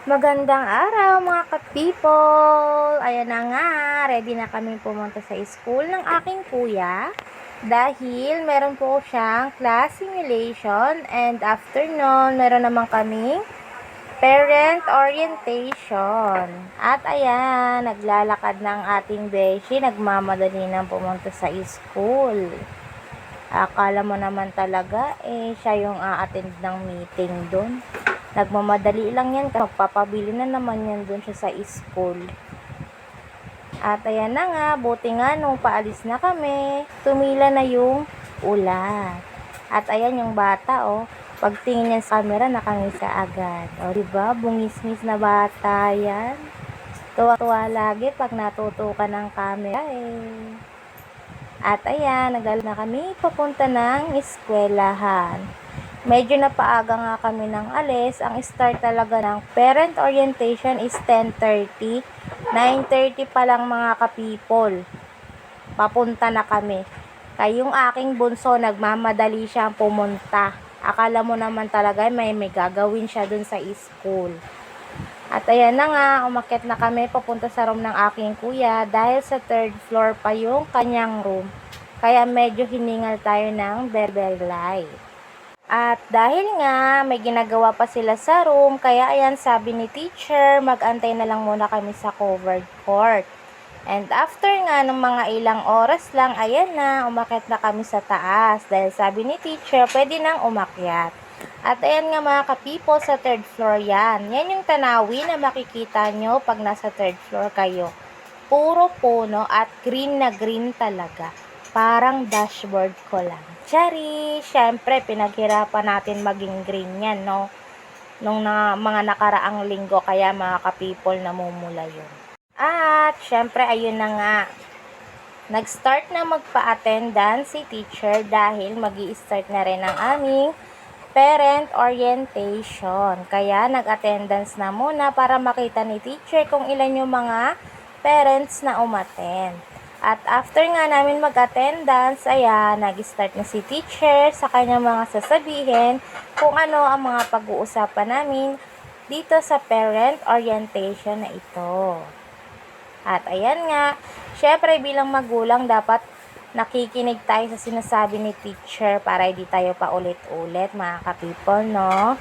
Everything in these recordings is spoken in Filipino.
Magandang araw mga ka-people! Ayan na nga, ready na kami pumunta sa school ng aking kuya dahil meron po siyang class simulation and after nun, meron naman kaming parent orientation. At ayan, naglalakad ng ating beshi, nagmamadali nang pumunta sa school. Akala mo naman talaga, siya yung a-attend ng meeting doon. Nagmamadali lang yan, magpapabili na naman yan doon siya sa school. At ayan na nga, buti nga nung paalis na kami, tumila na yung ulan. At ayan yung bata, pagtingin niya sa camera, nakangisa agad. Diba, bungis-ngis na bata yan. Tuwa-tuwa lagi pag natutukan ng camera At ayan, naglalakad na kami papunta ng eskwelahan. Medyo napaaga nga kami ng alis. Ang start talaga ng parent orientation is 10:30. 9:30 pa lang mga ka-people. Papunta na kami. Kayong aking bunso, nagmamadali siyang pumunta. Akala mo naman talaga may gagawin siya dun sa school. At ayan na nga, umakyat na kami papunta sa room ng aking kuya dahil sa 3rd floor pa yung kanyang room. Kaya medyo hiningal tayo ng bell light. At dahil nga may ginagawa pa sila sa room, kaya ayan sabi ni teacher, mag-antay na lang muna kami sa covered court. And after nga ng mga ilang oras lang, ayan na, umakyat na kami sa taas. Dahil sabi ni teacher, pwede nang umakyat. At ayan nga mga ka-people, sa 3rd floor yan. Yan yung tanawin na makikita nyo pag nasa 3rd floor kayo. Puro puno at green na green talaga. Parang dashboard ko lang. Chari! Siyempre, pinaghirapan natin maging green yan, no? Nung mga nakaraang linggo, kaya mga ka-people namumula yun. At, siyempre, ayun na nga. Nag-start na magpa-attendance si teacher dahil magi-start na rin ang aming parent orientation. Kaya, nag-attendance na muna para makita ni teacher kung ilan yung mga parents na umattend. At after nga namin mag-attendance, ayan, nag-start na si teacher sa kanyang mga sasabihin kung ano ang mga pag-uusapan namin dito sa parent orientation na ito. At ayan nga, syempre bilang magulang dapat nakikinig tayo sa sinasabi ni teacher para hindi tayo pa ulit-ulit mga ka-people, no?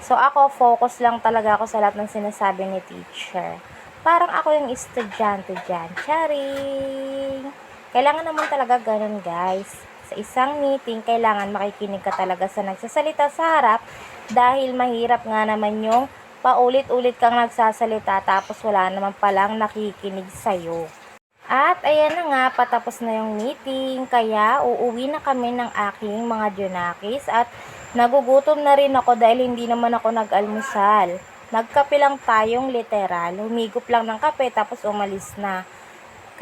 So ako, focus lang talaga ako sa lahat ng sinasabi ni teacher. Parang ako yung estudyante dyan. Charing! Kailangan naman talaga ganun, guys. Sa isang meeting, kailangan makikinig ka talaga sa nagsasalita sa harap dahil mahirap nga naman yung paulit-ulit kang nagsasalita tapos wala naman palang nakikinig sa'yo. At ayan na nga, patapos na yung meeting, kaya uuwi na kami ng aking mga junakis at nagugutom na rin ako dahil hindi naman ako nag-almusal. Nagkape lang tayong literal, humigop lang ng kape tapos umalis na.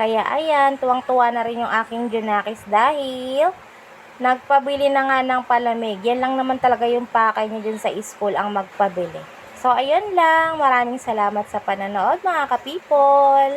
Kaya ayan, tuwang-tuwa na rin yung aking junakis dahil nagpabili na nga ng palamig. Yan lang naman talaga yung pakay niya dun sa school ang magpabili. So ayun lang, maraming salamat sa panonood mga ka-people.